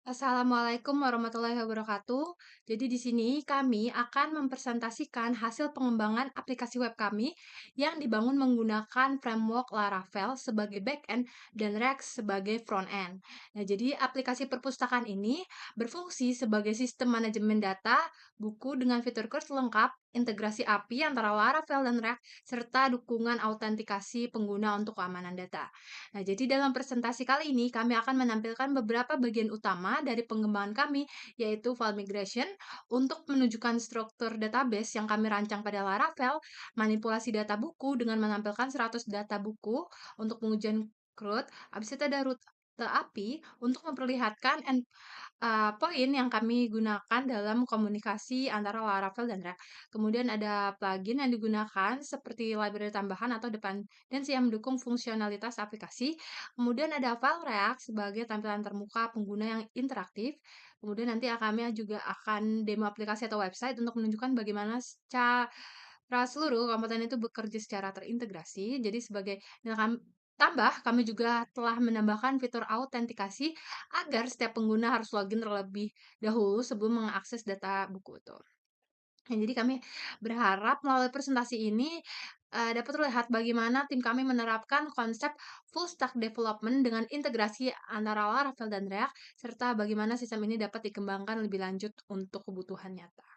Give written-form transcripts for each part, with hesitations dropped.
Assalamualaikum warahmatullahi wabarakatuh. Jadi di sini kami akan mempresentasikan hasil pengembangan aplikasi web kami yang dibangun menggunakan framework Laravel sebagai backend dan React sebagai frontend. Nah, jadi aplikasi perpustakaan ini berfungsi sebagai sistem manajemen data, buku dengan fitur kurs lengkap, integrasi API antara Laravel dan React, serta dukungan autentikasi pengguna untuk keamanan data. Nah, jadi dalam presentasi kali ini kami akan menampilkan beberapa bagian utama dari pengembangan kami, yaitu file migration untuk menunjukkan struktur database yang kami rancang pada Laravel, manipulasi data buku dengan menampilkan 100 data buku untuk pengujian CRUD, habis itu ada rute API untuk memperlihatkan poin yang kami gunakan dalam komunikasi antara Laravel dan React. Kemudian ada plugin yang digunakan seperti library tambahan atau dependensi yang mendukung fungsionalitas aplikasi. Kemudian ada file React sebagai tampilan termuka pengguna yang interaktif. Kemudian nanti kami juga akan demo aplikasi atau website untuk menunjukkan bagaimana secara seluruh komponen itu bekerja secara terintegrasi. Jadi sebagai nah, tambah, kami juga telah menambahkan fitur autentikasi agar setiap pengguna harus login terlebih dahulu sebelum mengakses data buku itu. Nah, jadi kami berharap melalui presentasi ini dapat terlihat bagaimana tim kami menerapkan konsep full stack development dengan integrasi antara Laravel dan React, serta bagaimana sistem ini dapat dikembangkan lebih lanjut untuk kebutuhan nyata.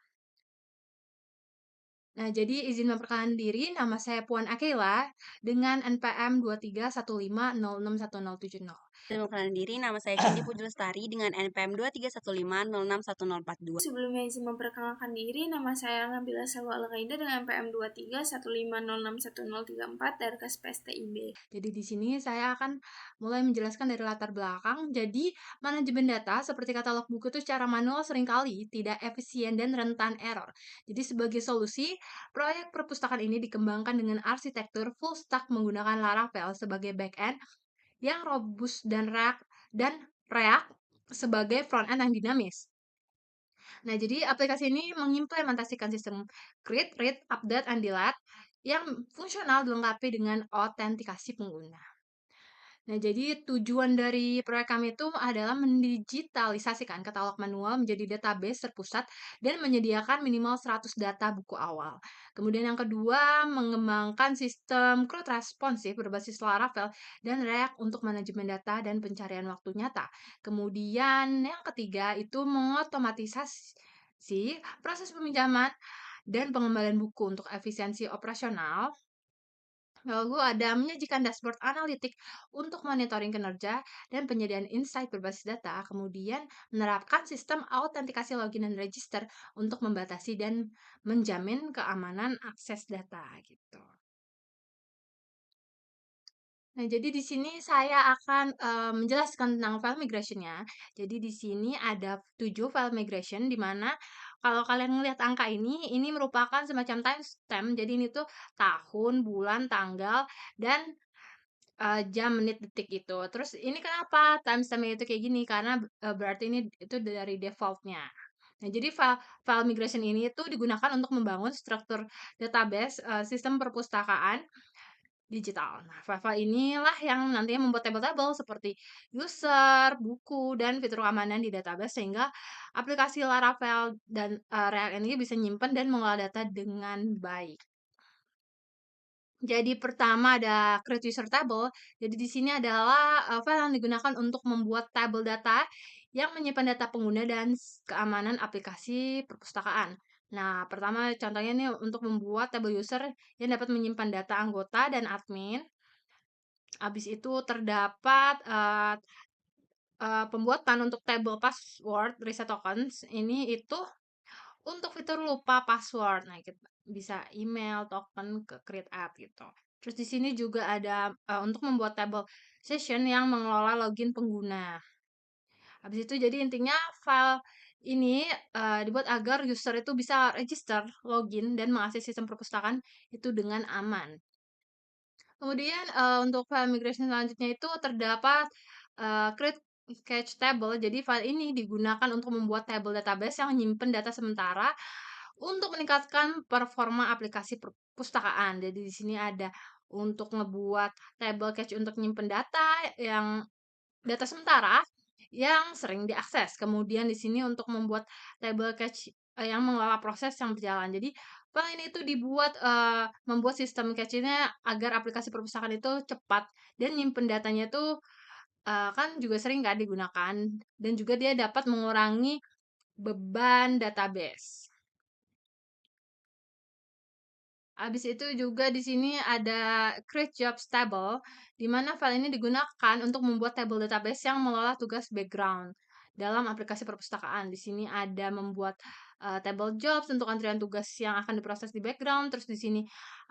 Nah, jadi izin memperkenalkan diri, nama saya Puan Akela dengan NPM 2315061070. Dan perkenalan diri, nama saya Cindy Puji Lestari dengan NPM 2315061042. Sebelumnya izin memperkenalkan diri, nama saya Nabila Salwa Al-Qaida dengan NPM 2315061034 dari KAS PSTIB. Jadi di sini saya akan mulai menjelaskan dari latar belakang. Jadi manajemen data seperti katalog buku itu secara manual seringkali tidak efisien dan rentan error. Jadi sebagai solusi, proyek perpustakaan ini dikembangkan dengan arsitektur full stack menggunakan Laravel sebagai backend yang robust dan React sebagai front-end yang dinamis. Nah, jadi aplikasi ini mengimplementasikan sistem create, read, update, and delete yang fungsional dilengkapi dengan autentikasi pengguna. Nah, jadi tujuan dari proyek kami itu adalah mendigitalisasikan katalog manual menjadi database terpusat dan menyediakan minimal 100 data buku awal. Kemudian yang kedua, mengembangkan sistem CRUD responsif berbasis Laravel dan React untuk manajemen data dan pencarian waktu nyata. Kemudian yang ketiga itu mengotomatisasi proses peminjaman dan pengembalian buku untuk efisiensi operasional. Lalu ada menyajikan dashboard analitik untuk monitoring kinerja dan penyediaan insight berbasis data, kemudian menerapkan sistem autentikasi login dan register untuk membatasi dan menjamin keamanan akses data gitu. Nah, jadi di sini saya akan menjelaskan tentang file migration-nya. Jadi di sini ada 7 file migration di mana kalau kalian melihat angka ini merupakan semacam timestamp. Jadi ini tuh tahun, bulan, tanggal, dan jam, menit, detik gitu. Terus ini kenapa timestamp-nya itu kayak gini, karena berarti ini itu dari default-nya. Nah, jadi file file migration ini itu digunakan untuk membangun struktur database, sistem perpustakaan digital. Nah, file-file inilah yang nantinya membuat tabel-tabel seperti user, buku, dan fitur keamanan di database sehingga aplikasi Laravel dan, React ini bisa nyimpen dan mengelola data dengan baik. Jadi pertama ada create user table. Jadi di sini adalah file yang digunakan untuk membuat tabel data yang menyimpan data pengguna dan keamanan aplikasi perpustakaan. Nah, pertama contohnya nih untuk membuat tabel user yang dapat menyimpan data anggota dan admin. Habis itu terdapat pembuatan untuk tabel password reset tokens. Ini itu untuk fitur lupa password. Nah, kita bisa email, token ke create app gitu. Terus di sini juga ada untuk membuat table session yang mengelola login pengguna. Habis itu jadi intinya file ini dibuat agar user itu bisa register, login, dan mengakses sistem perpustakaan itu dengan aman. Kemudian untuk file migration selanjutnya itu terdapat create cache table. Jadi file ini digunakan untuk membuat table database yang menyimpan data sementara untuk meningkatkan performa aplikasi perpustakaan. Jadi di sini ada untuk ngebuat table cache untuk nyimpen data yang data sementara yang sering diakses. Kemudian di sini untuk membuat table cache yang mengelola proses yang berjalan. Jadi file ini itu dibuat membuat sistem cache-nya agar aplikasi perpustakaan itu cepat dan nyimpen datanya itu kan juga sering kan digunakan dan juga dia dapat mengurangi beban database. Habis itu juga di sini ada create jobs table, di mana file ini digunakan untuk membuat table database yang mengelola tugas background dalam aplikasi perpustakaan. Di sini ada membuat table jobs untuk antrian tugas yang akan diproses di background. Terus di sini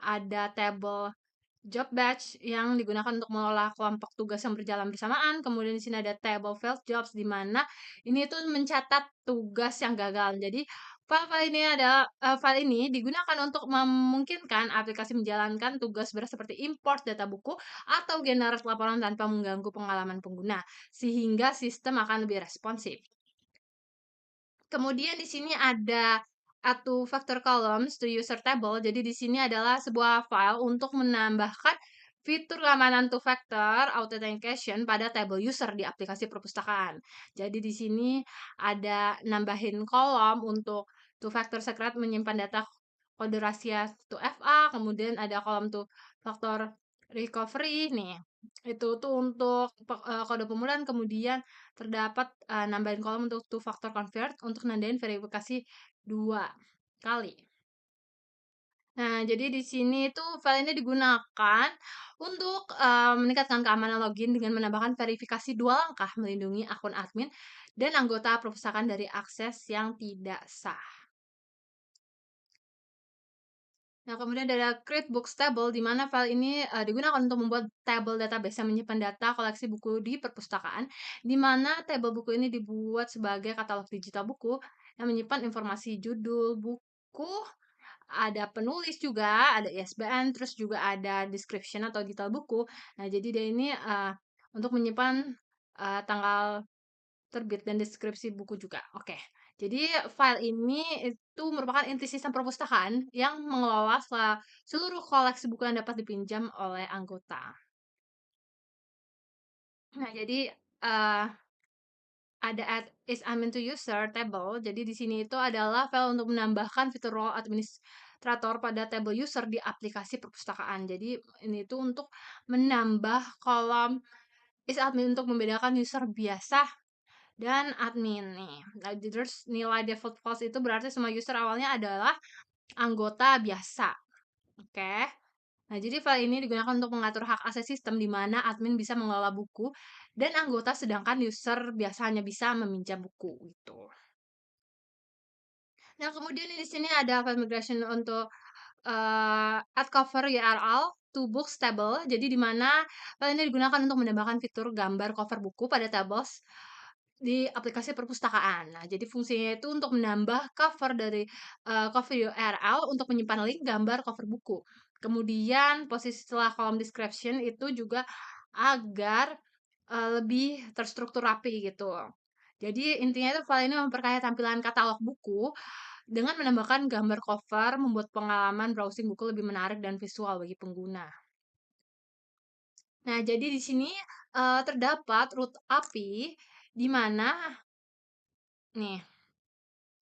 ada table job batch yang digunakan untuk mengelola kelompok tugas yang berjalan bersamaan. Kemudian di sini ada table failed jobs di mana ini tuh mencatat tugas yang gagal. Jadi file ini digunakan untuk memungkinkan aplikasi menjalankan tugas berat seperti import data buku atau generate laporan tanpa mengganggu pengalaman pengguna, sehingga sistem akan lebih responsif. Kemudian di sini ada add two factor columns to user table. Jadi di sini adalah sebuah file untuk menambahkan fitur keamanan two factor authentication pada table user di aplikasi perpustakaan. Jadi di sini ada nambahin kolom untuk two factor secret menyimpan data kode rahasia 2FA, kemudian ada kolom two factor recovery nih. Itu tuh untuk kode pemulihan, kemudian terdapat nambahin kolom untuk two factor convert untuk nandain verifikasi 2 kali. Nah, jadi di sini tuh file ini digunakan untuk meningkatkan keamanan login dengan menambahkan verifikasi 2 langkah melindungi akun admin dan anggota perpustakaan dari akses yang tidak sah. Nah, kemudian ada create books table, di mana file ini digunakan untuk membuat table database yang menyimpan data koleksi buku di perpustakaan, di mana table buku ini dibuat sebagai katalog digital buku yang menyimpan informasi judul buku, ada penulis juga, ada ISBN, terus juga ada description atau detail buku. Nah, jadi dia ini untuk menyimpan tanggal terbit dan deskripsi buku juga. Oke. Jadi file ini itu merupakan inti sistem perpustakaan yang mengelola seluruh koleksi buku yang dapat dipinjam oleh anggota. Nah, jadi ada add is admin to user table. Jadi di sini itu adalah file untuk menambahkan fitur role administrator pada table user di aplikasi perpustakaan. Jadi ini itu untuk menambah kolom is admin untuk membedakan user biasa dan admin nih. Nah, terus nilai default false itu berarti semua user awalnya adalah anggota biasa. Oke. Nah, jadi file ini digunakan untuk mengatur hak akses sistem di mana admin bisa mengelola buku dan anggota sedangkan user biasanya bisa meminjam buku gitu. Nah, kemudian di sini ada file migration untuk add cover URL to books table. Jadi di mana file ini digunakan untuk menambahkan fitur gambar cover buku pada tables di aplikasi perpustakaan. Nah, jadi fungsinya itu untuk menambah cover dari cover URL untuk menyimpan link gambar cover buku. Kemudian posisi setelah kolom description itu juga agar lebih terstruktur rapi gitu. Jadi intinya itu file ini memperkaya tampilan katalog buku dengan menambahkan gambar cover, membuat pengalaman browsing buku lebih menarik dan visual bagi pengguna. Nah, jadi di sini terdapat root API di mana nih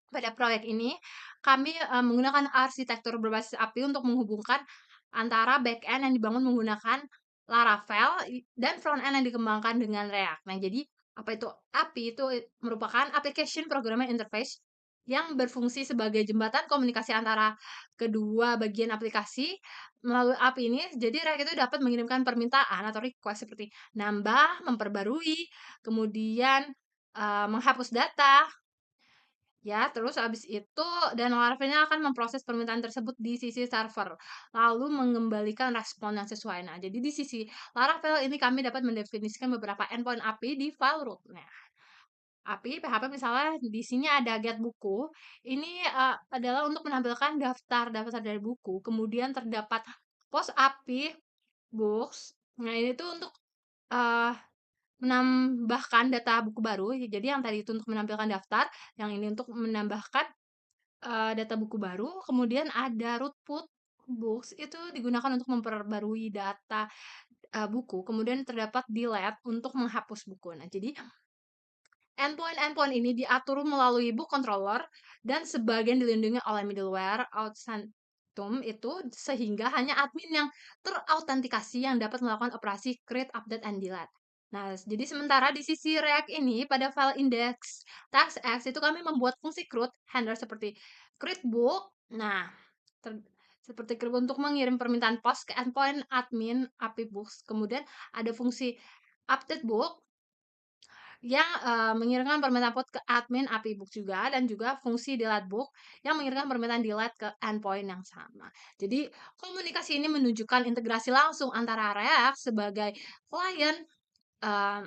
pada proyek ini kami menggunakan arsitektur berbasis API untuk menghubungkan antara backend yang dibangun menggunakan Laravel dan frontend yang dikembangkan dengan React. Nah, jadi apa itu API? Itu merupakan application programming interface yang berfungsi sebagai jembatan komunikasi antara kedua bagian aplikasi. Melalui API ini, jadi React itu dapat mengirimkan permintaan atau request seperti nambah, memperbarui, kemudian menghapus data, ya, terus habis itu dan Laravelnya akan memproses permintaan tersebut di sisi server, lalu mengembalikan respon yang sesuai. Nah, jadi di sisi Laravel ini kami dapat mendefinisikan beberapa endpoint API di file root. Nah, API PHP misalnya di sini ada get buku, ini adalah untuk menampilkan daftar dari buku, kemudian terdapat post API books. Nah, ini tuh untuk eee menambahkan data buku baru, jadi yang tadi itu untuk menampilkan daftar, yang ini untuk menambahkan, data buku baru, kemudian ada root put books, itu digunakan untuk memperbarui data, buku, kemudian terdapat delete untuk menghapus buku. Nah, jadi Endpoint ini diatur melalui book controller dan sebagian dilindungi oleh middleware Auth0 itu sehingga hanya admin yang terautentikasi yang dapat melakukan operasi create, update, and delete. Nah, jadi sementara di sisi React ini pada file index TaskX itu kami membuat fungsi CRUD handler seperti create book. Nah, seperti CRUD untuk mengirim permintaan post ke endpoint admin API Books. Kemudian ada fungsi update book yang mengirimkan permintaan post ke admin API Book juga, dan juga fungsi delete book yang mengirimkan permintaan delete ke endpoint yang sama. Jadi komunikasi ini menunjukkan integrasi langsung antara React sebagai klien eee,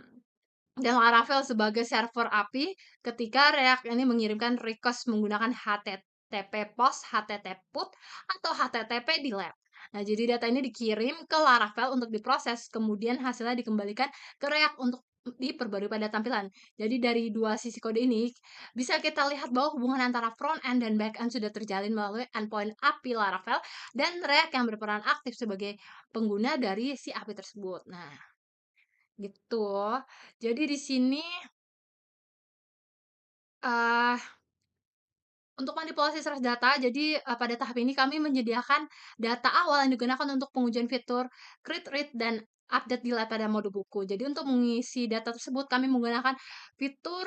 dan Laravel sebagai server API ketika React ini mengirimkan request menggunakan HTTP POST, HTTP PUT, atau HTTP delete. Nah, jadi data ini dikirim ke Laravel untuk diproses, kemudian hasilnya dikembalikan ke React untuk diperbarui pada tampilan. Jadi dari dua sisi kode ini bisa kita lihat bahwa hubungan antara front end dan back end sudah terjalin melalui endpoint API Laravel dan React yang berperan aktif sebagai pengguna dari si API tersebut. Nah, gitu. Jadi di sini eh untuk manipulasi search data, jadi pada tahap ini kami menyediakan data awal yang digunakan untuk pengujian fitur create, read, dan update delete pada mode buku. Jadi untuk mengisi data tersebut kami menggunakan fitur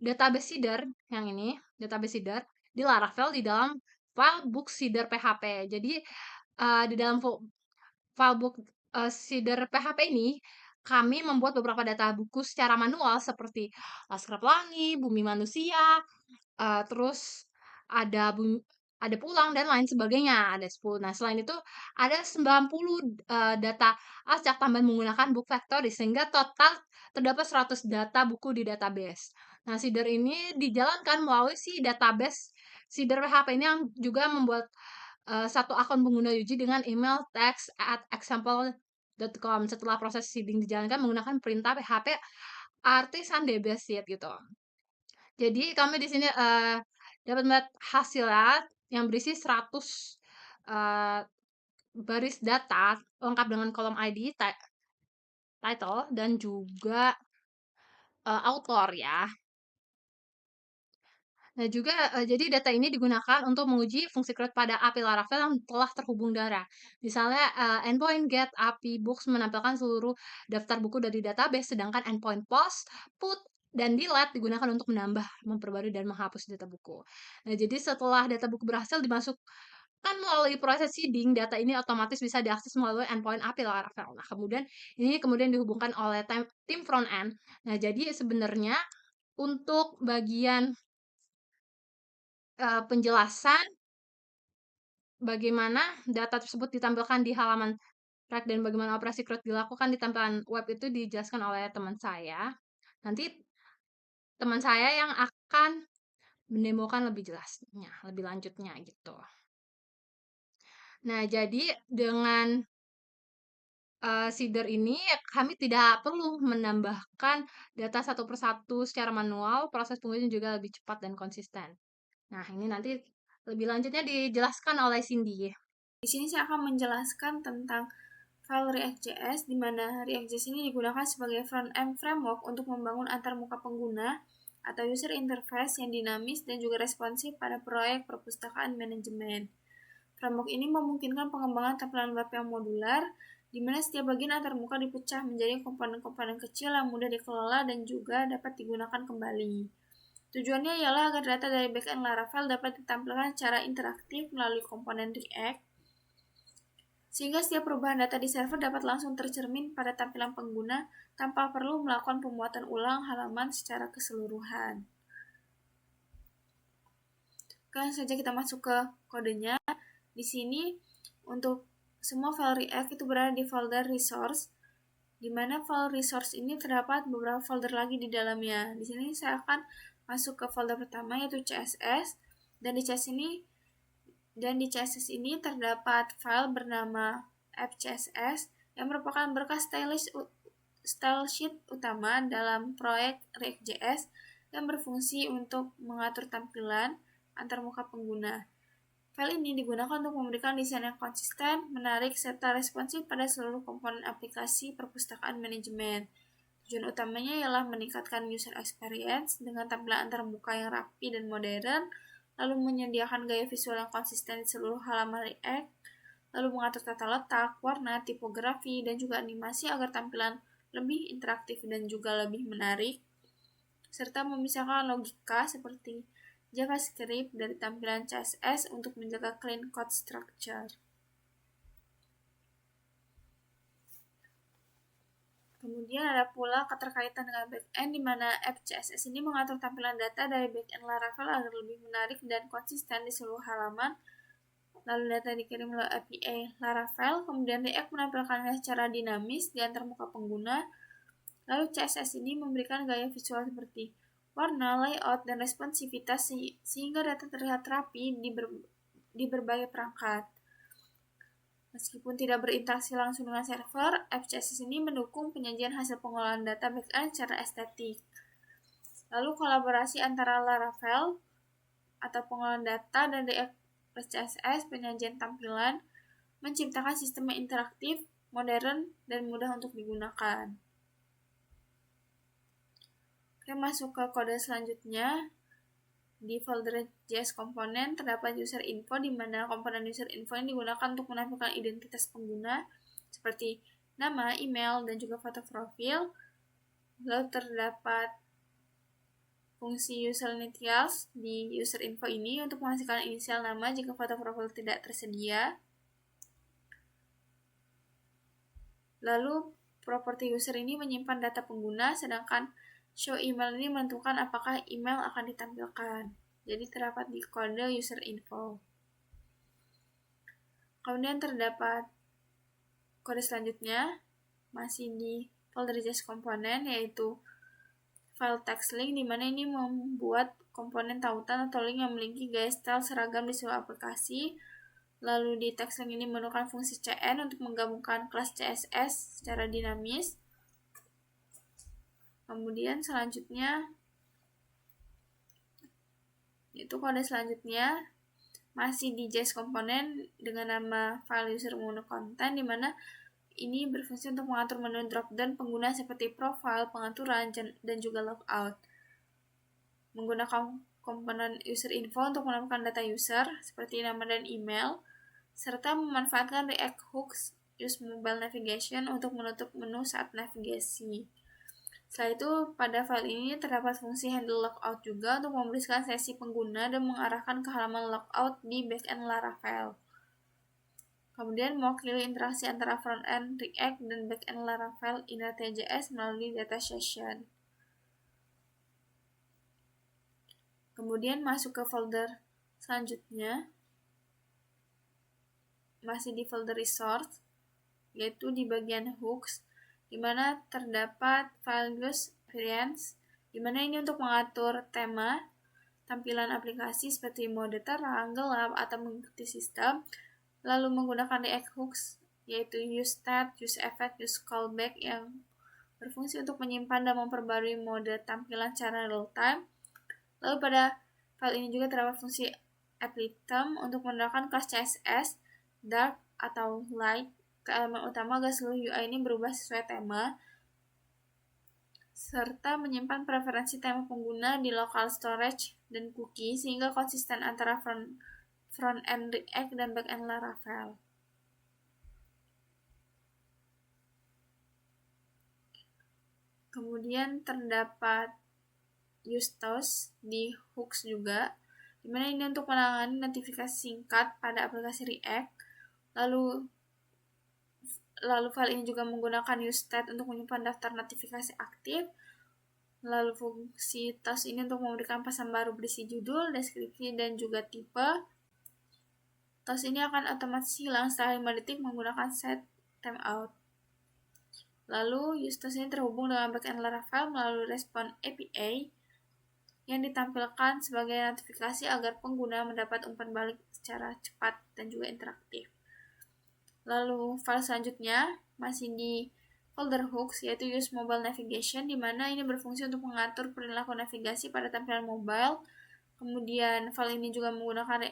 database seeder yang ini, database seeder di Laravel di dalam file book seeder PHP. Jadi di dalam file book seeder PHP ini kami membuat beberapa data buku secara manual seperti Laskar Pelangi, Bumi Manusia, terus ada ada pulang dan lain sebagainya, ada 10. Nah, selain itu ada 90 data acak tambahan menggunakan book factory sehingga total terdapat 100 data buku di database. Nah, seeder ini dijalankan melalui si database seeder PHP ini yang juga membuat satu akun pengguna Yuji dengan email text@example.com. Setelah proses seeding dijalankan menggunakan perintah PHP artisan dbseed gitu. Jadi kami di sini, dapat melihat hasilnya yang berisi 100 eee, baris data lengkap dengan kolom ID, title, dan juga author ya. Nah juga, jadi data ini digunakan untuk menguji fungsi create pada API Laravel yang telah terhubung Dara. Misalnya, endpoint get API books menampilkan seluruh daftar buku dari database, sedangkan endpoint post, put, dan delete digunakan untuk menambah, memperbarui, dan menghapus data buku. Nah, jadi setelah data buku berhasil dimasukkan melalui proses seeding, data ini otomatis bisa diakses melalui endpoint API Laravel. Nah, kemudian dihubungkan oleh tim front end. Nah, jadi sebenarnya untuk bagian penjelasan bagaimana data tersebut ditampilkan di halaman track dan bagaimana operasi CRUD dilakukan di tampilan web itu dijelaskan oleh teman saya. Nanti teman saya yang akan mendemokan lebih jelasnya, lebih lanjutnya gitu. Nah, jadi dengan seeder ini kami tidak perlu menambahkan data satu persatu secara manual, proses pengujian juga lebih cepat dan konsisten. Nah, ini nanti lebih lanjutnya dijelaskan oleh Cindy. Di sini saya akan menjelaskan tentang file React.js, di mana React.js ini digunakan sebagai front-end framework untuk membangun antarmuka pengguna atau user interface yang dinamis dan juga responsif pada proyek perpustakaan manajemen. Framework ini memungkinkan pengembangan tampilan web yang modular, di mana setiap bagian antarmuka dipecah menjadi komponen-komponen kecil yang mudah dikelola dan juga dapat digunakan kembali. Tujuannya ialah agar data dari backend Laravel dapat ditampilkan secara interaktif melalui komponen React, sehingga setiap perubahan data di server dapat langsung tercermin pada tampilan pengguna tanpa perlu melakukan pemuatan ulang halaman secara keseluruhan. Langsung saja kita masuk ke kodenya. Di sini untuk semua file React itu berada di folder resource, di mana file resource ini terdapat beberapa folder lagi di dalamnya. Di sini saya akan masuk ke folder pertama yaitu CSS, dan di CSS ini terdapat file bernama app.css yang merupakan berkas style sheet utama dalam proyek React.js yang berfungsi untuk mengatur tampilan antarmuka pengguna. File ini digunakan untuk memberikan desain yang konsisten, menarik, serta responsif pada seluruh komponen aplikasi perpustakaan manajemen. Tujuan utamanya ialah meningkatkan user experience dengan tampilan antarmuka yang rapi dan modern, lalu menyediakan gaya visual yang konsisten di seluruh halaman React, lalu mengatur tata letak, warna, tipografi, dan juga animasi agar tampilan lebih interaktif dan juga lebih menarik, serta memisahkan logika seperti JavaScript dari tampilan CSS untuk menjaga clean code structure. Kemudian ada pula keterkaitan dengan backend, di mana app CSS ini mengatur tampilan data dari backend Laravel agar lebih menarik dan konsisten di seluruh halaman. Lalu data dikirim melalui API Laravel, kemudian React menampilkannya secara dinamis di antarmuka pengguna. Lalu CSS ini memberikan gaya visual seperti warna, layout, dan responsivitas sehingga data terlihat rapi di berbagai perangkat. Meskipun tidak berinteraksi langsung dengan server, app CSS ini mendukung penyajian hasil pengolahan data backend secara estetik. Lalu kolaborasi antara Laravel atau pengolahan data dan React CSS penyajian tampilan menciptakan sistem yang interaktif, modern, dan mudah untuk digunakan. Oke, masuk ke kode selanjutnya. Di folder JS komponen terdapat user info, di mana komponen user info ini digunakan untuk menampilkan identitas pengguna seperti nama, email, dan juga foto profil. Lalu terdapat fungsi user initials di user info ini untuk menghasilkan inisial nama jika foto profil tidak tersedia. Lalu properti user ini menyimpan data pengguna, sedangkan show email ini menentukan apakah email akan ditampilkan. Jadi terdapat di kode user info. Kemudian terdapat kode selanjutnya masih di folder JS komponen, yaitu file text link, di mana ini membuat komponen tautan atau link yang memiliki gaya style seragam di seluruh aplikasi. Lalu di text link ini menggunakan fungsi CN untuk menggabungkan kelas CSS secara dinamis. Kemudian selanjutnya, itu kode selanjutnya masih di JS komponen dengan nama file user menu content, di mana ini berfungsi untuk mengatur menu drop-down pengguna seperti profile, pengaturan, dan juga logout. Menggunakan komponen user info untuk menampilkan data user seperti nama dan email, serta memanfaatkan React Hooks Use Mobile Navigation untuk menutup menu saat navigasi. Setelah itu, pada file ini terdapat fungsi handle logout juga untuk membersihkan sesi pengguna dan mengarahkan ke halaman logout di backend Laravel. Kemudian mewakili interaksi antara front-end React dan backend Laravel init.js melalui data session. Kemudian masuk ke folder selanjutnya, masih di folder resource, yaitu di bagian hooks, di mana terdapat file use variants, di mana ini untuk mengatur tema, tampilan aplikasi seperti mode terang, gelap, atau mengikuti sistem, lalu menggunakan React hooks, yaitu use stat, use effect, use callback yang berfungsi untuk menyimpan dan memperbarui mode tampilan secara real time. Lalu pada file ini juga terdapat fungsi applytem untuk menerapkan kelas CSS, dark atau light ke elemen utama agar seluruh UI ini berubah sesuai tema, serta menyimpan preferensi tema pengguna di local storage dan cookie sehingga konsisten antara front-end React dan back-end Laravel. Kemudian terdapat use di hooks juga, dimana ini untuk menangani notifikasi singkat pada aplikasi React. Lalu file ini juga menggunakan useStat untuk menyimpan daftar notifikasi aktif. Lalu fungsi toast ini untuk memberikan pesan baru berisi judul, deskripsi, dan juga tipe. Toast ini akan otomatis hilang setelah 5 detik menggunakan set timeout. Lalu useToast ini terhubung dengan backend Laravel melalui respon API yang ditampilkan sebagai notifikasi agar pengguna mendapat umpan balik secara cepat dan juga interaktif. Lalu file selanjutnya masih di folder hooks, yaitu use mobile navigation, di mana ini berfungsi untuk mengatur perilaku navigasi pada tampilan mobile. Kemudian file ini juga menggunakan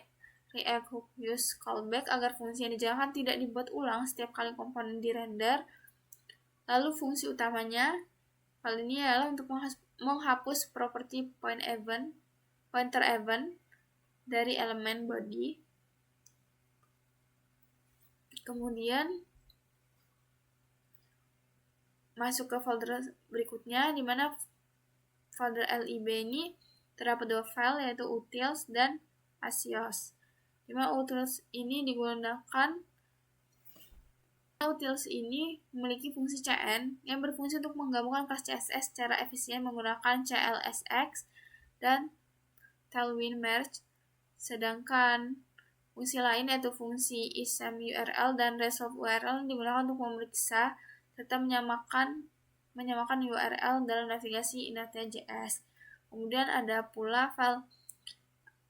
React Hook Use Callback agar fungsi yang dijalankan tidak dibuat ulang setiap kali komponen dirender. Lalu fungsi utamanya File ini adalah untuk menghapus properti pointer event dari elemen body. Kemudian masuk ke folder berikutnya, di mana folder lib ini terdapat dua file, yaitu utils dan asios. Di mana utils ini memiliki fungsi cn yang berfungsi untuk menggabungkan kelas CSS secara efisien menggunakan clsx dan tailwind merge. Sedangkan fungsi lain yaitu fungsi isemurl dan resolve URL digunakan untuk memeriksa serta menyamakan URL dalam navigasi Inertia.js. Kemudian ada pula file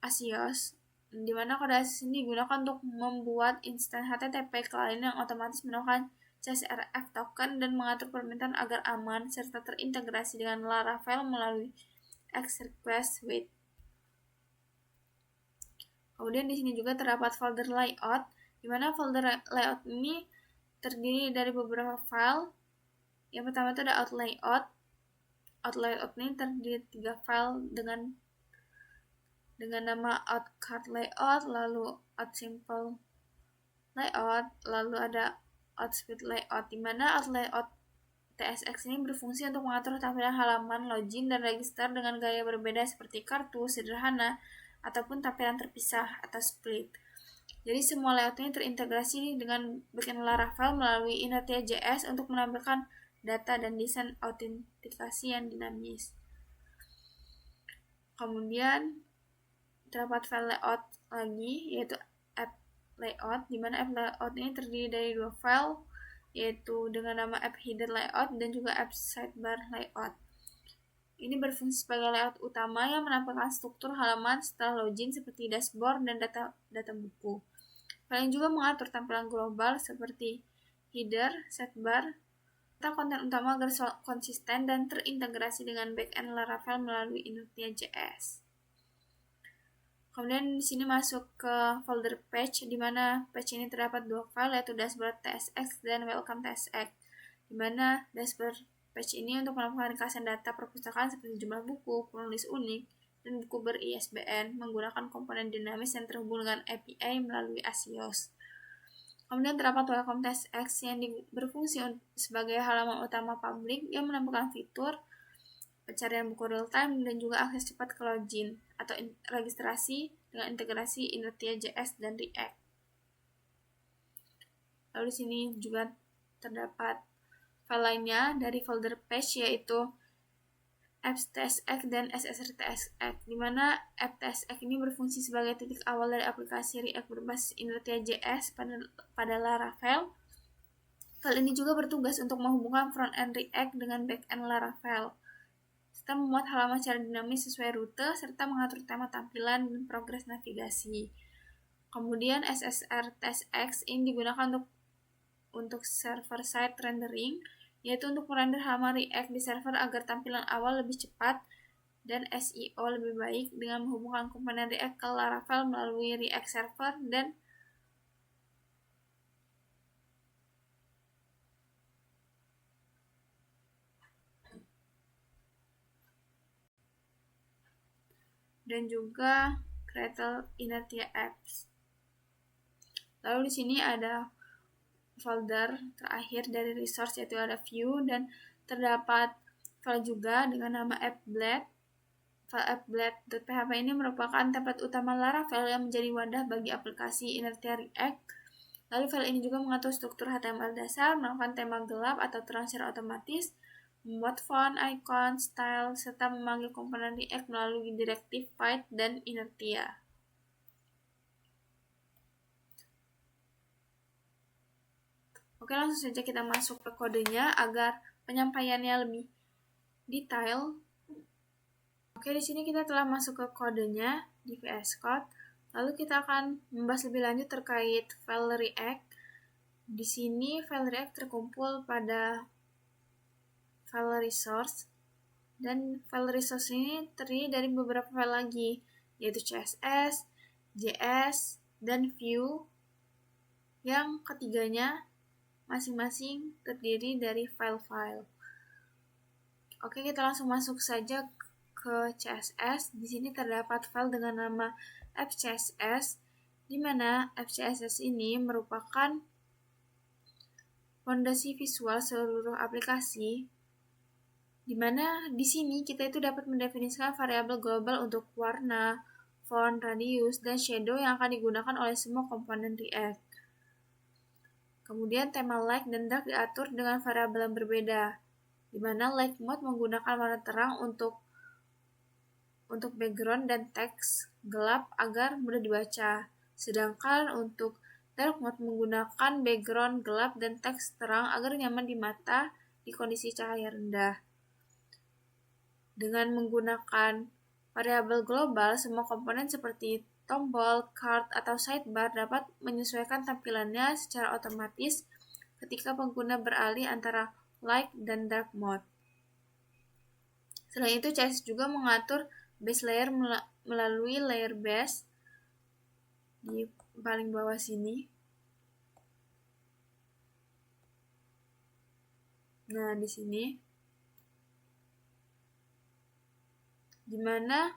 asios, di mana kode asios ini digunakan untuk membuat instan HTTP client yang otomatis melakukan CSRF token dan mengatur permintaan agar aman serta terintegrasi dengan Laravel melalui xRequest-wait. Kemudian di sini juga terdapat folder layout, di mana folder layout ini terdiri dari beberapa file. Yang pertama itu ada outlayout. Outlayout ini terdiri dari 3 file dengan nama outcard layout, lalu outsimple layout, lalu ada outspeed layout, di mana outlayout TSX ini berfungsi untuk mengatur tampilan halaman, login, dan register dengan gaya berbeda seperti kartu, sederhana, ataupun tampilan terpisah atau split. Jadi semua layout ini terintegrasi dengan backend Laravel melalui Inertia.js untuk menampilkan data dan desain autentikasi yang dinamis. Kemudian terdapat file layout lagi, yaitu app layout, di mana app layout ini terdiri dari 2 file, yaitu dengan nama app header layout dan juga app sidebar layout. Ini berfungsi sebagai layout utama yang menampilkan struktur halaman setelah login seperti dashboard dan data buku. File ini juga mengatur tampilan global seperti header, sidebar, serta konten utama agar konsisten dan terintegrasi dengan backend Laravel melalui Inertia.js. Kemudian di sini masuk ke folder page, di mana page ini terdapat 2 file, yaitu dashboard.tsx dan welcome.tsx, di mana dashboard page ini untuk melakukan ringkasan data perpustakaan seperti jumlah buku, penulis unik, dan buku ber-ISBN menggunakan komponen dinamis yang terhubung dengan API melalui asios. Kemudian terdapat welcome.tsx yang berfungsi sebagai halaman utama publik yang menampilkan fitur pencarian buku real time dan juga akses cepat ke login atau registrasi dengan integrasi Inertia.js dan React. Lalu di sini juga terdapat file lainnya dari folder page, yaitu apps.tsx dan ssr.tsx, di mana app.tsx ini berfungsi sebagai titik awal dari aplikasi React berbasis Inertia.js pada Laravel. File ini juga bertugas untuk menghubungkan front-end React dengan back-end Laravel, serta memuat halaman secara dinamis sesuai rute, serta mengatur tema tampilan dan progres navigasi. Kemudian ssr.tsx ini digunakan untuk server-side rendering, yaitu untuk merender halaman React di server agar tampilan awal lebih cepat dan SEO lebih baik dengan menghubungkan komponen React ke Laravel melalui React Server dan juga Gradle Inertia Apps. Lalu di sini ada folder terakhir dari resource, yaitu ada view, dan terdapat file juga dengan nama appblade. File appblade.php ini merupakan template utama Laravel yang menjadi wadah bagi aplikasi Inertia React. Lalu file ini juga mengatur struktur HTML dasar, melakukan tema gelap atau transfer otomatis, membuat font, icon, style, serta memanggil komponen React melalui direktif find dan Inertia. Oke, langsung saja kita masuk ke kodenya agar penyampaiannya lebih detail. Oke, di sini kita telah masuk ke kodenya di VS Code. Lalu kita akan membahas lebih lanjut terkait file React. Di sini file React terkumpul pada file resource, dan file resource ini terdiri dari beberapa file lagi, yaitu CSS, JS, dan Vue, yang ketiganya masing-masing terdiri dari file-file. Oke, kita langsung masuk saja ke CSS. Di sini terdapat file dengan nama apps.css, di mana apps.css ini merupakan fondasi visual seluruh aplikasi, di mana di sini kita itu dapat mendefinisikan variabel global untuk warna, font, radius, dan shadow yang akan digunakan oleh semua komponen React. Kemudian tema light dan dark diatur dengan variabel yang berbeda, di mana light mode menggunakan warna terang untuk background dan teks gelap agar mudah dibaca. Sedangkan untuk dark mode menggunakan background gelap dan teks terang agar nyaman di mata di kondisi cahaya rendah. Dengan menggunakan variabel global, semua komponen seperti tombol, card, atau sidebar dapat menyesuaikan tampilannya secara otomatis ketika pengguna beralih antara light dan dark mode. Selain itu, CSS juga mengatur base layer melalui layer base di paling bawah sini. Nah, di sini dimana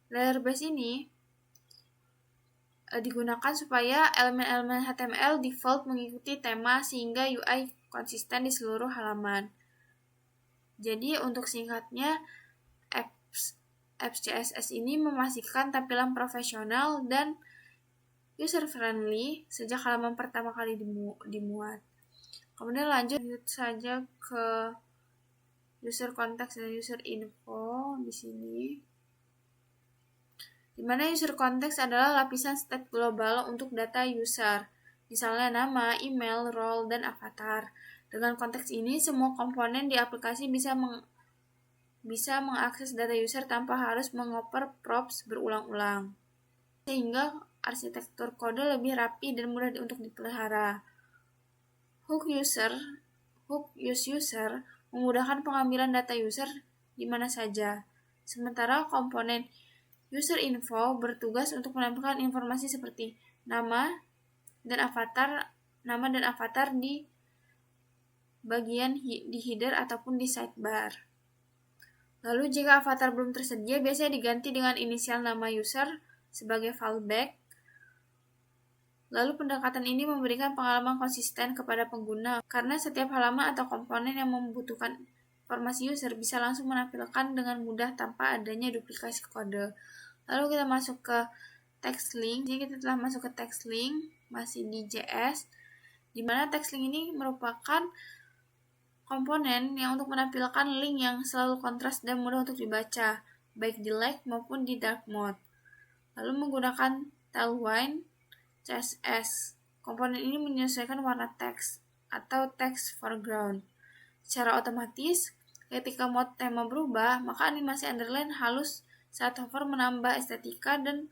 layer base ini digunakan supaya elemen-elemen HTML default mengikuti tema sehingga UI konsisten di seluruh halaman. Jadi untuk singkatnya, apps CSS ini memastikan tampilan profesional dan user-friendly sejak halaman pertama kali dimuat. Kemudian lanjut saja ke user context dan user info di sini. Di mana user context adalah lapisan state global untuk data user, misalnya nama, email, role, dan avatar. Dengan konteks ini, semua komponen di aplikasi bisa mengakses data user tanpa harus mengoper props berulang-ulang, sehingga arsitektur kode lebih rapi dan mudah untuk dipelihara. Hook use user memudahkan pengambilan data user di mana saja, sementara komponen user info bertugas untuk menampilkan informasi seperti nama dan avatar di bagian di header ataupun di sidebar. Lalu jika avatar belum tersedia, biasanya diganti dengan inisial nama user sebagai fallback. Lalu pendekatan ini memberikan pengalaman konsisten kepada pengguna karena setiap halaman atau komponen yang membutuhkan informasi user bisa langsung menampilkan dengan mudah tanpa adanya duplikasi kode. Lalu kita masuk ke text link. Jadi kita telah masuk ke text link, masih di JS, di mana text link ini merupakan komponen yang untuk menampilkan link yang selalu kontras dan mudah untuk dibaca, baik di light maupun di dark mode. Lalu menggunakan tailwind CSS. Komponen ini menyesuaikan warna teks atau text foreground. Secara otomatis, ketika mode tema berubah, maka animasi underline halus saat hover menambah estetika dan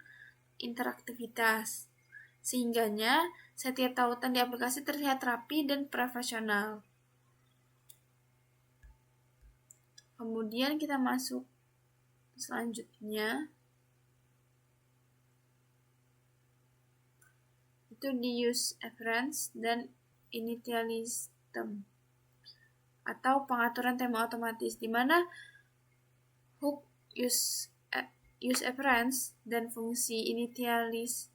interaktivitas. Sehingganya, setiap tautan di aplikasi terlihat rapi dan profesional. Kemudian kita masuk selanjutnya. Itu di use appearance dan initialism atau pengaturan tema otomatis, di mana hook use appearance dan fungsi initialism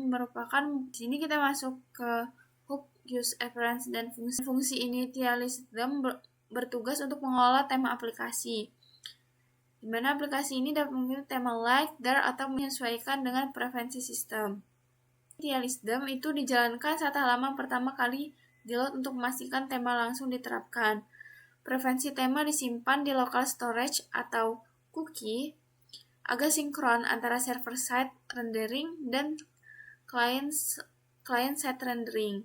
merupakan, di sini kita masuk ke hook use appearance dan fungsi initialism bertugas untuk mengelola tema aplikasi, di mana aplikasi ini dapat memilih tema light, dark, atau menyesuaikan dengan preferensi sistem. Initialism itu dijalankan saat halaman pertama kali di-load untuk memastikan tema langsung diterapkan. Preferensi tema disimpan di local storage atau cookie agar sinkron antara server-side rendering dan client-side rendering.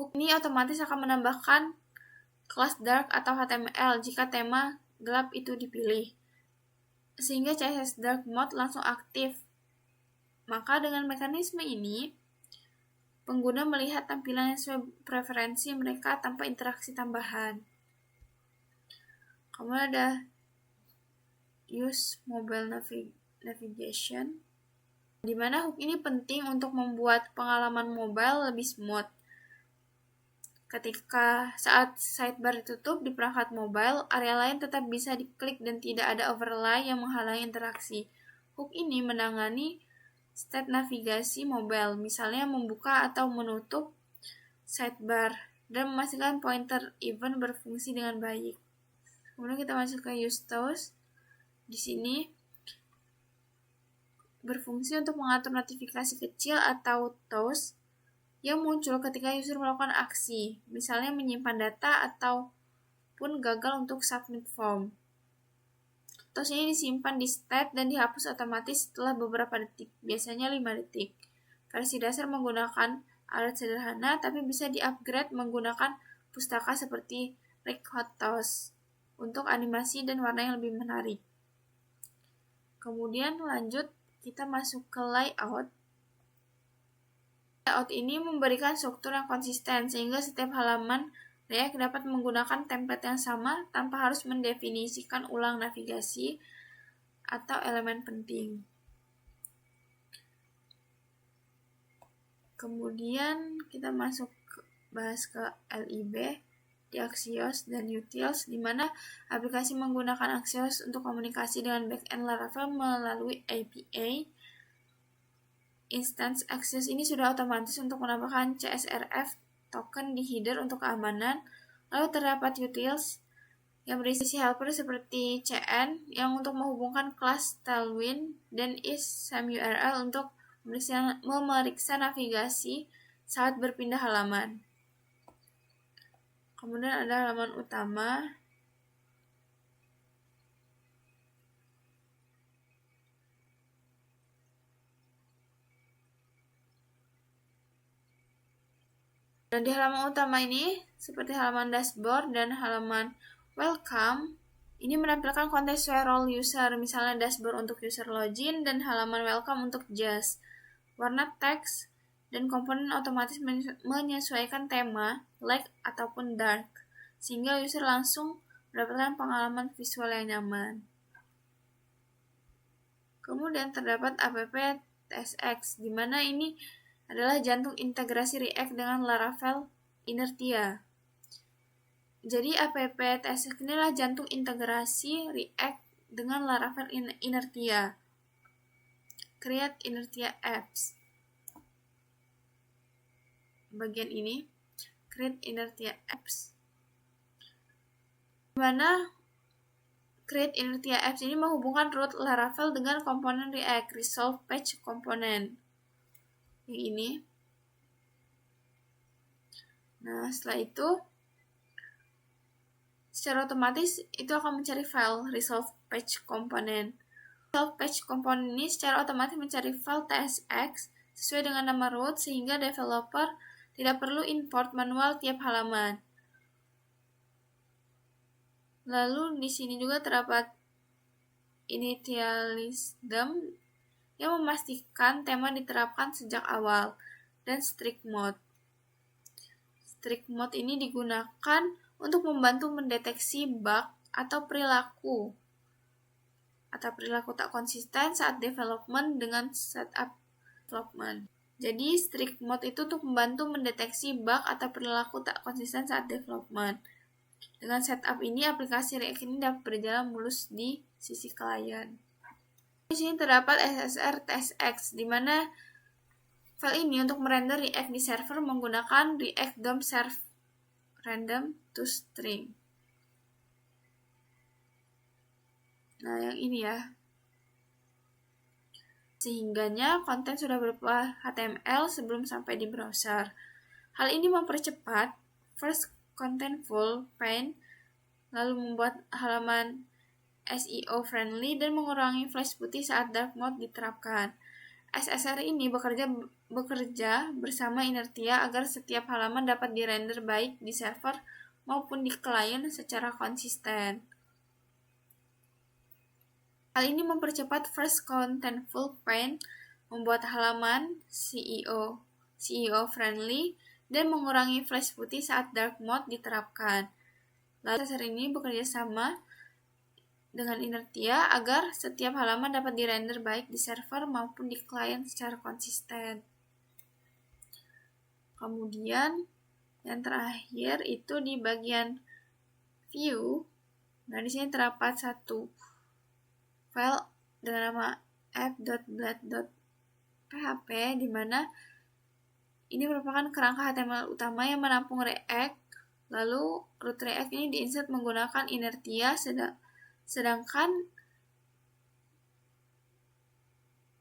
Hook ini otomatis akan menambahkan kelas dark atau HTML jika tema gelap itu dipilih, sehingga CSS dark mode langsung aktif. Maka dengan mekanisme ini, pengguna melihat tampilan sesuai preferensi mereka tanpa interaksi tambahan. Kemudian ada use mobile navigation. di mana hook ini penting untuk membuat pengalaman mobile lebih smooth. Ketika saat sidebar ditutup di perangkat mobile, area lain tetap bisa diklik dan tidak ada overlay yang menghalangi interaksi. Hook ini menangani state navigasi mobile, misalnya membuka atau menutup sidebar, dan memastikan pointer event berfungsi dengan baik. Kemudian kita masuk ke use tools. Di sini berfungsi untuk mengatur notifikasi kecil atau toast yang muncul ketika user melakukan aksi, misalnya menyimpan data ataupun gagal untuk submit form. Toast ini disimpan di state dan dihapus otomatis setelah beberapa detik, biasanya 5 detik. Versi dasar menggunakan alat sederhana, tapi bisa di-upgrade menggunakan pustaka seperti Record Toast untuk animasi dan warna yang lebih menarik. Kemudian lanjut, kita masuk ke layout. Layout ini memberikan struktur yang konsisten sehingga setiap halaman React dapat menggunakan template yang sama tanpa harus mendefinisikan ulang navigasi atau elemen penting. Kemudian kita bahas ke lib di Axios dan Utils, di mana aplikasi menggunakan Axios untuk komunikasi dengan backend Laravel melalui API. Instance Axios ini sudah otomatis untuk menambahkan CSRF token di header untuk keamanan. Lalu terdapat utils yang berisi helper seperti CN yang untuk menghubungkan kelas Tailwind dan is_SAM_URL untuk memeriksa navigasi saat berpindah halaman. Kemudian ada halaman utama. Dan di halaman utama ini, seperti halaman dashboard dan halaman welcome, ini menampilkan konten sesuai role user, misalnya dashboard untuk user login dan halaman welcome untuk just. Warna teks dan komponen otomatis menyesuaikan tema, light ataupun dark, sehingga user langsung mendapatkan pengalaman visual yang nyaman. Kemudian terdapat app TSX, di mana ini adalah jantung integrasi React dengan Laravel Inertia. Jadi app TSX ini adalah jantung integrasi React dengan Laravel Inertia. Create Inertia Apps. Bagian ini, Create Inertia Apps. Di mana Create Inertia Apps ini menghubungkan root Laravel dengan komponen React Resolve Page Component. Yang ini. Nah, setelah itu secara otomatis itu akan mencari file resolve page component. Resolve page component ini secara otomatis mencari file tsx sesuai dengan nama root sehingga developer tidak perlu import manual tiap halaman. Lalu di sini juga terdapat initialism yang memastikan tema diterapkan sejak awal, dan strict mode. Strict mode ini digunakan untuk membantu mendeteksi bug atau perilaku tak konsisten saat development dengan setup development. Jadi strict mode itu untuk membantu mendeteksi bug atau perilaku tak konsisten saat development. Dengan setup ini, aplikasi React ini dapat berjalan mulus di sisi klien. Di sini terdapat SSR TSX, di mana file ini untuk merender React di server menggunakan React DOM serve random to string. Nah, yang ini ya. Sehingganya konten sudah berupa HTML sebelum sampai di browser. Hal ini mempercepat first contentful pane, lalu membuat halaman SEO friendly dan mengurangi flash putih saat dark mode diterapkan. SSR ini bekerja bersama Inertia agar setiap halaman dapat dirender baik di server maupun di klien secara konsisten. Hal ini mempercepat first contentful pane, membuat halaman SEO friendly dan mengurangi flash putih saat dark mode diterapkan. Lalu SSR ini bekerja sama dengan inertia agar setiap halaman dapat dirender baik di server maupun di klien secara konsisten. Kemudian yang terakhir itu di bagian view. Nah, di sini terdapat satu file dengan nama app.blad.php di mana ini merupakan kerangka HTML utama yang menampung React. Lalu root React ini diinsert menggunakan inertia, sedangkan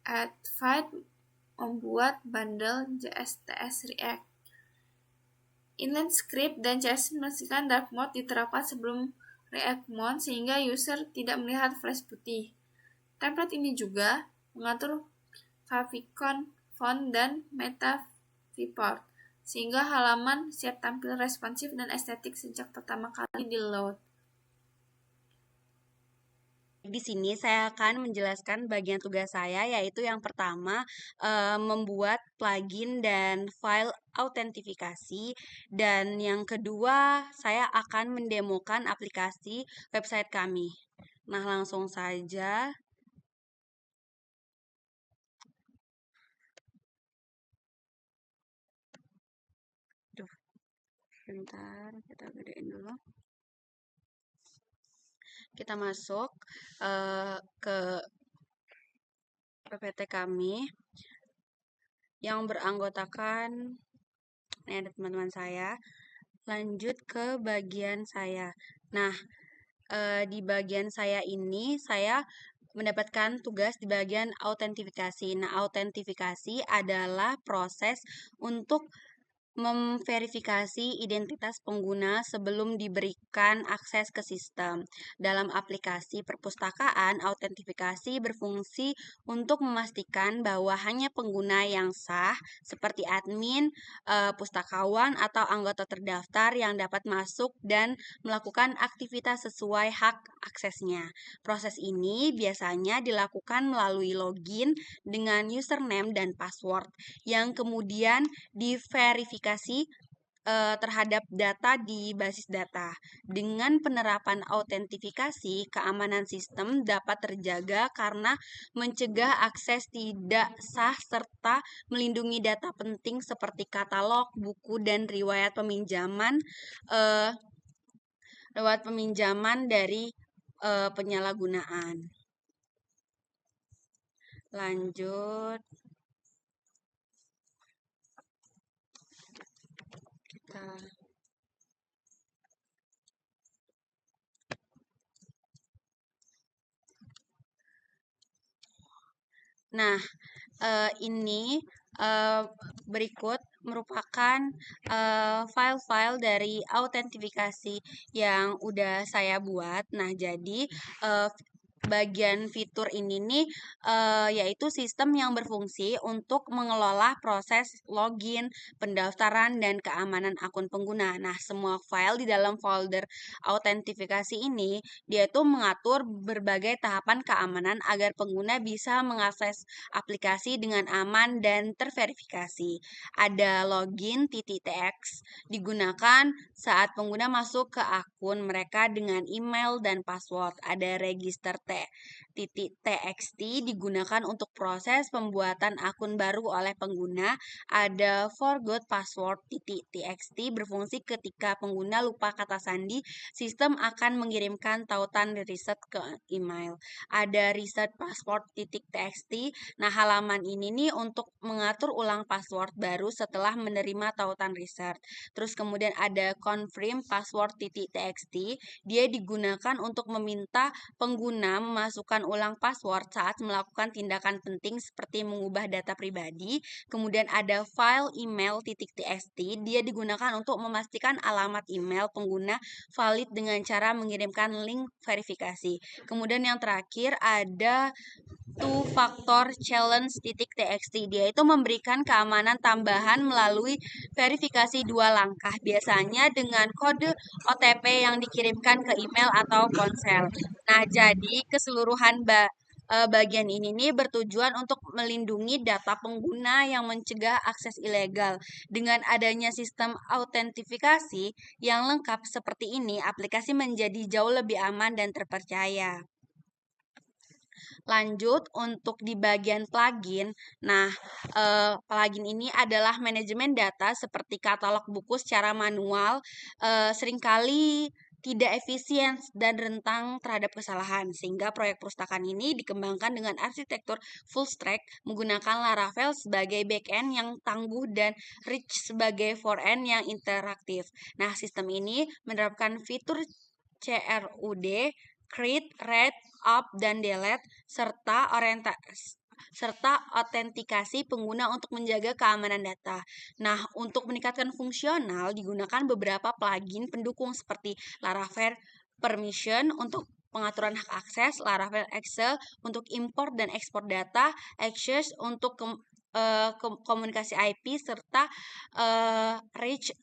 add-file membuat bundle JSTS React. Inline script dan CSS memastikan dark mode diterapkan sebelum React mode sehingga user tidak melihat flash putih. Template ini juga mengatur favicon, font, dan meta viewport sehingga halaman siap tampil responsif dan estetik sejak pertama kali di-load. Di sini saya akan menjelaskan bagian tugas saya, yaitu yang pertama membuat plugin dan file autentifikasi, dan yang kedua saya akan mendemokan aplikasi website kami. Nah, langsung saja. Bentar, kita gedein dulu. Kita masuk ke PPT kami yang beranggotakan, ini ada teman-teman saya. Lanjut ke bagian saya. Nah, di bagian saya ini saya mendapatkan tugas di bagian autentifikasi. Nah, autentifikasi adalah proses untuk memverifikasi identitas pengguna sebelum diberikan akses ke sistem. Dalam aplikasi perpustakaan, autentifikasi berfungsi untuk memastikan bahwa hanya pengguna yang sah seperti admin, pustakawan, atau anggota terdaftar yang dapat masuk dan melakukan aktivitas sesuai hak aksesnya. Proses ini biasanya dilakukan melalui login dengan username dan password yang kemudian diverifikasi terhadap data di basis data. Dengan penerapan autentifikasi, keamanan sistem dapat terjaga karena mencegah akses tidak sah serta melindungi data penting seperti katalog, buku, dan riwayat peminjaman dari penyalahgunaan. Lanjut. Nah, ini berikut merupakan file-file dari autentifikasi yang udah saya buat. Nah, jadi bagian fitur ini nih yaitu sistem yang berfungsi untuk mengelola proses login, pendaftaran, dan keamanan akun pengguna. Nah, semua file di dalam folder autentifikasi ini dia itu mengatur berbagai tahapan keamanan agar pengguna bisa mengakses aplikasi dengan aman dan terverifikasi. Ada login.txt digunakan saat pengguna masuk ke akun mereka dengan email dan password. Ada register.txt digunakan untuk proses pembuatan akun baru oleh pengguna. Ada forgot password.txt berfungsi ketika pengguna lupa kata sandi, sistem akan mengirimkan tautan reset ke email. Ada reset password.txt. Nah, halaman ini nih untuk mengatur ulang password baru setelah menerima tautan reset. Terus kemudian ada confirm password.txt. Dia digunakan untuk meminta pengguna memasukkan ulang password saat melakukan tindakan penting seperti mengubah data pribadi. Kemudian ada file email.txt. Dia digunakan untuk memastikan alamat email pengguna valid dengan cara mengirimkan link verifikasi. Kemudian yang terakhir ada two-factor challenge.txt. Dia itu memberikan keamanan tambahan melalui verifikasi 2 langkah, biasanya dengan kode OTP yang dikirimkan ke email atau ponsel. Nah, jadi keseluruhan bagian ini nih bertujuan untuk melindungi data pengguna yang mencegah akses ilegal. Dengan adanya sistem autentifikasi yang lengkap seperti ini, aplikasi menjadi jauh lebih aman dan terpercaya. Lanjut untuk di bagian plugin. Nah, plugin ini adalah manajemen data seperti katalog buku secara manual, seringkali tidak efisien dan rentan terhadap kesalahan, sehingga proyek perpustakaan ini dikembangkan dengan arsitektur full stack menggunakan Laravel sebagai backend yang tangguh dan Rich sebagai frontend yang interaktif. Nah, sistem ini menerapkan fitur CRUD, create, read, up, dan delete, serta autentikasi pengguna untuk menjaga keamanan data. Nah, untuk meningkatkan fungsional digunakan beberapa plugin pendukung seperti Laravel Permission untuk pengaturan hak akses, Laravel Excel untuk import dan ekspor data, Access untuk komunikasi IP, serta Reach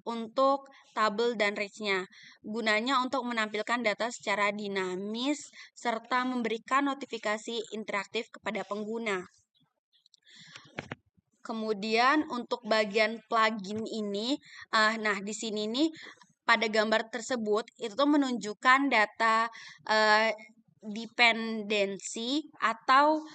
untuk tabel dan range-nya. Gunanya untuk menampilkan data secara dinamis serta memberikan notifikasi interaktif kepada pengguna. Kemudian untuk bagian plugin ini, nah di sini nih pada gambar tersebut itu tuh menunjukkan data dependensi atau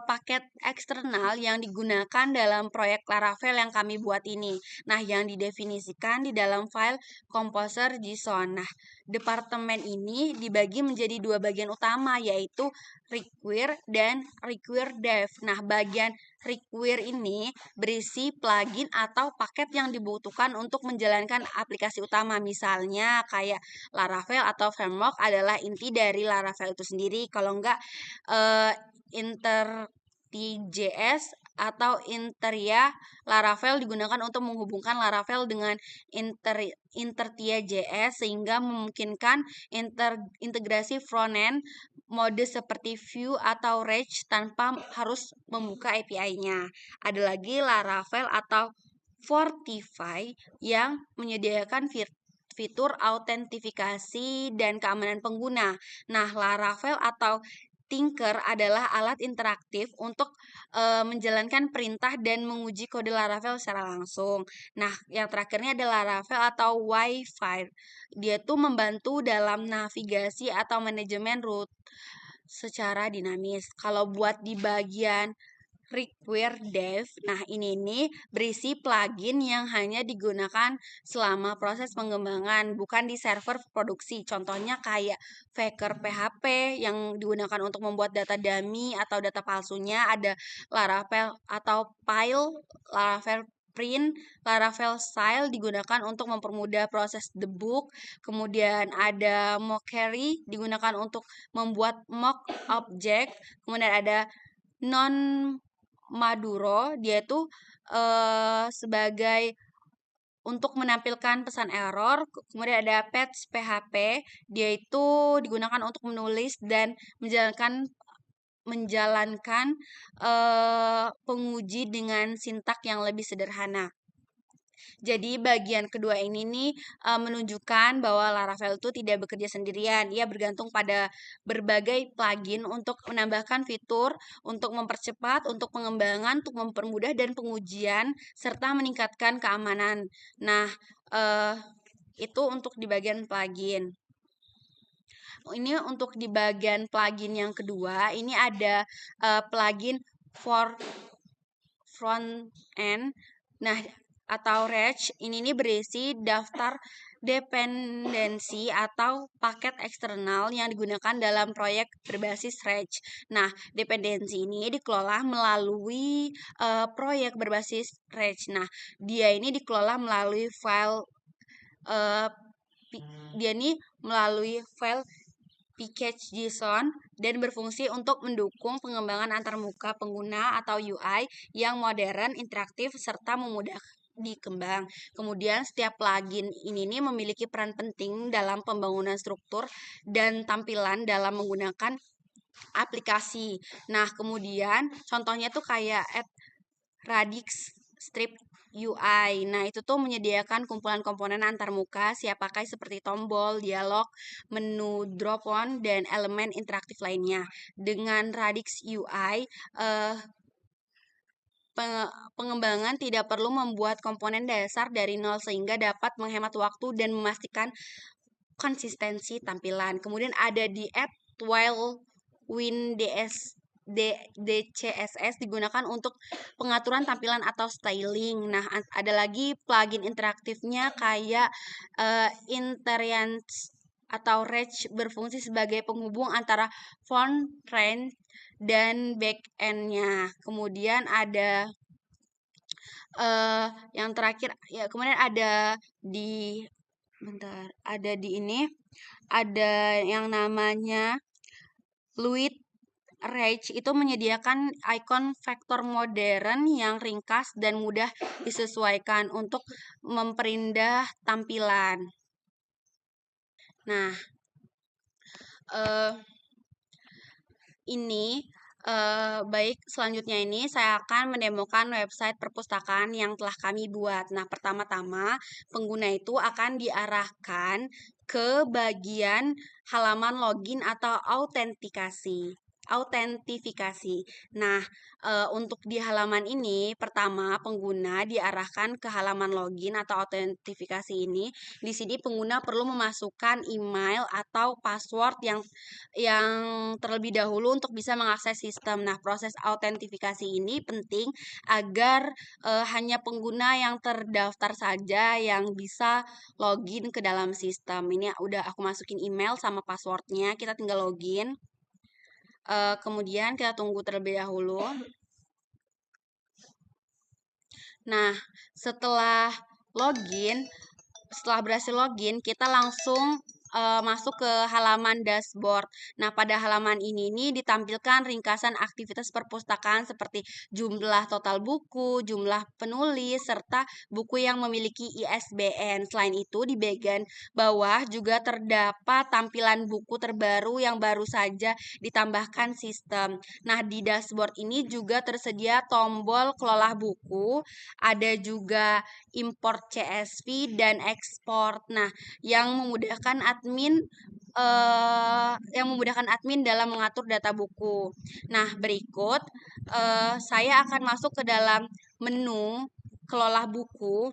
paket eksternal yang digunakan dalam proyek Laravel yang kami buat ini. Nah, yang didefinisikan di dalam file Composer JSON. Nah, departemen ini dibagi menjadi dua bagian utama, yaitu require dan require dev. Nah, bagian require ini berisi plugin atau paket yang dibutuhkan untuk menjalankan aplikasi utama. Misalnya kayak Laravel atau framework adalah inti dari Laravel itu sendiri. Kalau enggak Inter.js atau Interia Laravel digunakan untuk menghubungkan Laravel dengan Intertia.js sehingga memungkinkan integrasi frontend mode seperti Vue atau React tanpa harus membuka API-nya. Ada lagi Laravel atau Fortify yang menyediakan fitur autentifikasi dan keamanan pengguna. Nah, Laravel atau Tinker adalah alat interaktif untuk menjalankan perintah dan menguji kode Laravel secara langsung. Nah, yang terakhirnya adalah Laravel atau Wi-Fi. Dia tuh membantu dalam navigasi atau manajemen route secara dinamis. Kalau buat di bagian require dev, nah ini nih berisi plugin yang hanya digunakan selama proses pengembangan, bukan di server produksi. Contohnya kayak Faker PHP yang digunakan untuk membuat data dummy atau data palsunya, ada Laravel atau Pile, Laravel Print, Laravel Style digunakan untuk mempermudah proses debug. Kemudian ada Mockery digunakan untuk membuat mock object. Kemudian ada non Maduro, dia itu sebagai untuk menampilkan pesan error. Kemudian ada Patch PHP, dia itu digunakan untuk menulis dan menjalankan penguji dengan sintak yang lebih sederhana. Jadi bagian kedua ini nih menunjukkan bahwa Laravel itu tidak bekerja sendirian. Ia bergantung pada berbagai plugin untuk menambahkan fitur, untuk mempercepat, untuk pengembangan, untuk mempermudah dan pengujian serta meningkatkan keamanan. Nah, itu untuk di bagian plugin. Ini untuk di bagian plugin yang kedua, ini ada plugin for front end. Nah, atau Reg, ini berisi daftar dependensi atau paket eksternal yang digunakan dalam proyek berbasis Reg. Nah, dependensi ini dikelola melalui proyek berbasis Reg. Nah, dia ini dikelola melalui file package JSON dan berfungsi untuk mendukung pengembangan antarmuka pengguna atau UI yang modern, interaktif, serta memudahkan dikembang. Kemudian setiap plugin ini nih memiliki peran penting dalam pembangunan struktur dan tampilan dalam menggunakan aplikasi. Nah, kemudian contohnya tuh kayak Radix Strip UI. Nah, itu tuh menyediakan kumpulan komponen antarmuka siap pakai seperti tombol, dialog, menu drop-on, dan elemen interaktif lainnya. Dengan Radix UI, pengembangan tidak perlu membuat komponen dasar dari nol sehingga dapat menghemat waktu dan memastikan konsistensi tampilan. Kemudian ada di app Twile DCSS digunakan untuk pengaturan tampilan atau styling. Nah, ada lagi plugin interaktifnya kayak Interiance atau Rage berfungsi sebagai penghubung antara front-end dan back-end-nya. Kemudian ada yang terakhir ya, kemudian ada di ada di ini ada yang namanya Fluid Rage itu menyediakan ikon vektor modern yang ringkas dan mudah disesuaikan untuk memperindah tampilan. Nah, eh, baik, selanjutnya ini saya akan mendemokan website perpustakaan yang telah kami buat. Nah, pertama-tama pengguna itu akan diarahkan ke bagian halaman login atau autentifikasi. Nah, untuk di halaman ini, pertama pengguna diarahkan ke halaman login atau autentifikasi ini. Di sini pengguna perlu memasukkan email atau password yang terlebih dahulu untuk bisa mengakses sistem. Nah, proses autentifikasi ini penting agar hanya pengguna yang terdaftar saja yang bisa login ke dalam sistem. Ini udah aku masukin email sama passwordnya, kita tinggal login. Kemudian kita tunggu terlebih dahulu. Nah, setelah berhasil login, kita langsung masuk ke halaman dashboard. Nah, pada halaman ini nih ditampilkan ringkasan aktivitas perpustakaan seperti jumlah total buku, jumlah penulis, serta buku yang memiliki ISBN. Selain itu, di bagian bawah juga terdapat tampilan buku terbaru yang baru saja ditambahkan sistem. Nah, di dashboard ini juga tersedia tombol kelola buku, ada juga import CSV dan ekspor. Nah, yang memudahkan admin dalam mengatur data buku. Nah, berikut saya akan masuk ke dalam menu kelola buku.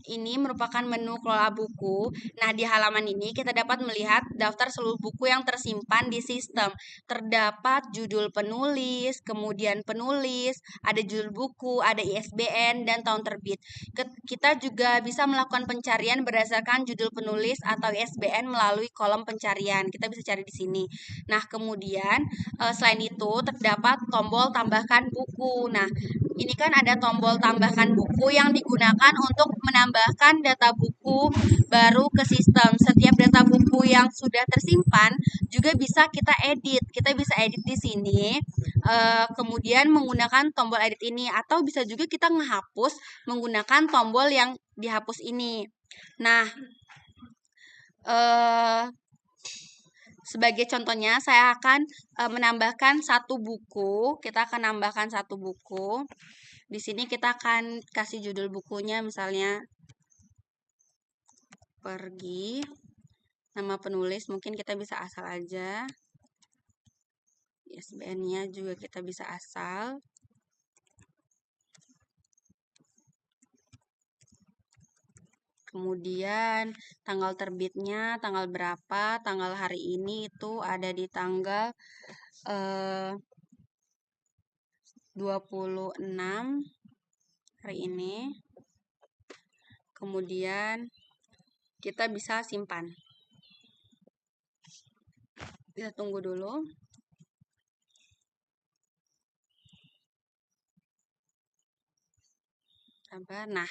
Ini merupakan menu kelola buku. Nah, di halaman ini kita dapat melihat daftar seluruh buku yang tersimpan di sistem. Terdapat judul penulis, kemudian penulis, ada judul buku, ada ISBN, dan tahun terbit. Kita juga bisa melakukan pencarian berdasarkan judul penulis atau ISBN melalui kolom pencarian. Kita bisa cari di sini. Nah, kemudian selain itu terdapat tombol tambahkan buku. Nah, ini kan ada tombol tambahkan buku yang digunakan untuk menambahkan data buku baru ke sistem. Setiap data buku yang sudah tersimpan juga bisa kita edit. Kita bisa edit di sini, kemudian menggunakan tombol edit ini, atau bisa juga kita menghapus menggunakan tombol yang dihapus ini. Nah, sebagai contohnya, saya akan menambahkan satu buku. Kita akan nambahkan satu buku. Di sini kita akan kasih judul bukunya, misalnya Pergi. Nama penulis mungkin kita bisa asal aja. ISBN-nya juga kita bisa asal. Kemudian tanggal terbitnya, tanggal berapa, tanggal hari ini itu ada di tanggal 26 hari ini. Kemudian kita bisa simpan. Kita tunggu dulu. Nah,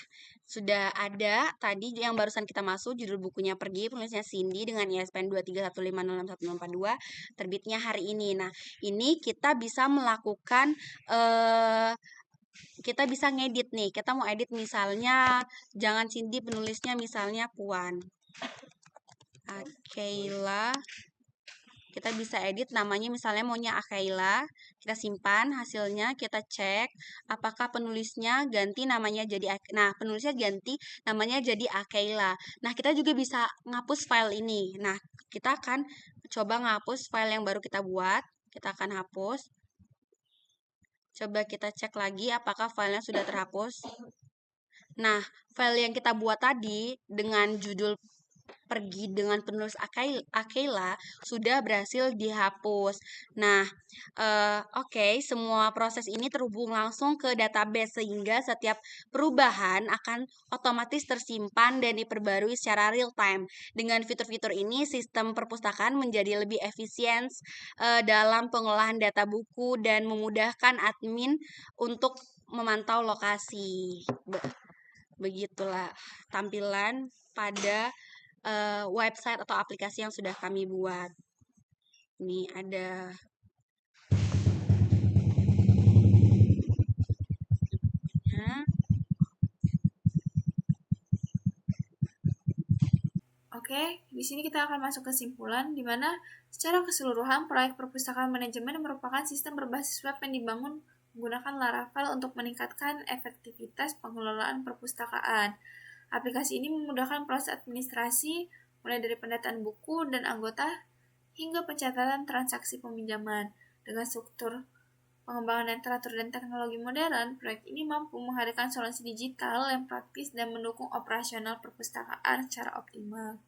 sudah ada tadi yang barusan kita masuk, judul bukunya Pergi, penulisnya Cindy dengan ISBN 231506142, terbitnya hari ini. Nah, ini kita bisa melakukan kita bisa ngedit nih. Kita mau edit misalnya jangan Cindy, penulisnya misalnya Puan. Akaila. Kita bisa edit namanya, misalnya maunya Akaila. Kita simpan hasilnya, kita cek apakah penulisnya ganti namanya jadi penulisnya ganti namanya jadi Akaila. Nah, kita juga bisa ngapus file ini. Nah, kita akan coba ngapus file yang baru kita buat. Kita akan hapus. Coba kita cek lagi apakah filenya sudah terhapus. Nah, file yang kita buat tadi dengan judul pergi dengan penulis Akela sudah berhasil dihapus. Nah, oke, semua proses ini terhubung langsung ke database sehingga setiap perubahan akan otomatis tersimpan dan diperbarui secara real time. Dengan fitur-fitur ini, sistem perpustakaan menjadi lebih efisien dalam pengolahan data buku dan memudahkan admin untuk memantau lokasi. Begitulah tampilan pada website atau aplikasi yang sudah kami buat. Ini ada Oke, di sini kita akan masuk kesimpulan, di mana secara keseluruhan proyek perpustakaan manajemen merupakan sistem berbasis web yang dibangun menggunakan Laravel untuk meningkatkan efektivitas pengelolaan perpustakaan. Aplikasi ini memudahkan proses administrasi, mulai dari pendataan buku dan anggota hingga pencatatan transaksi peminjaman. Dengan struktur pengembangan yang teratur dan teknologi modern, proyek ini mampu menghadirkan solusi digital yang praktis dan mendukung operasional perpustakaan secara optimal.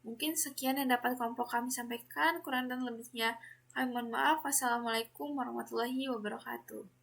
Mungkin sekian yang dapat kelompok kami sampaikan, kurang dan lebihnya kami mohon maaf. Wassalamualaikum warahmatullahi wabarakatuh.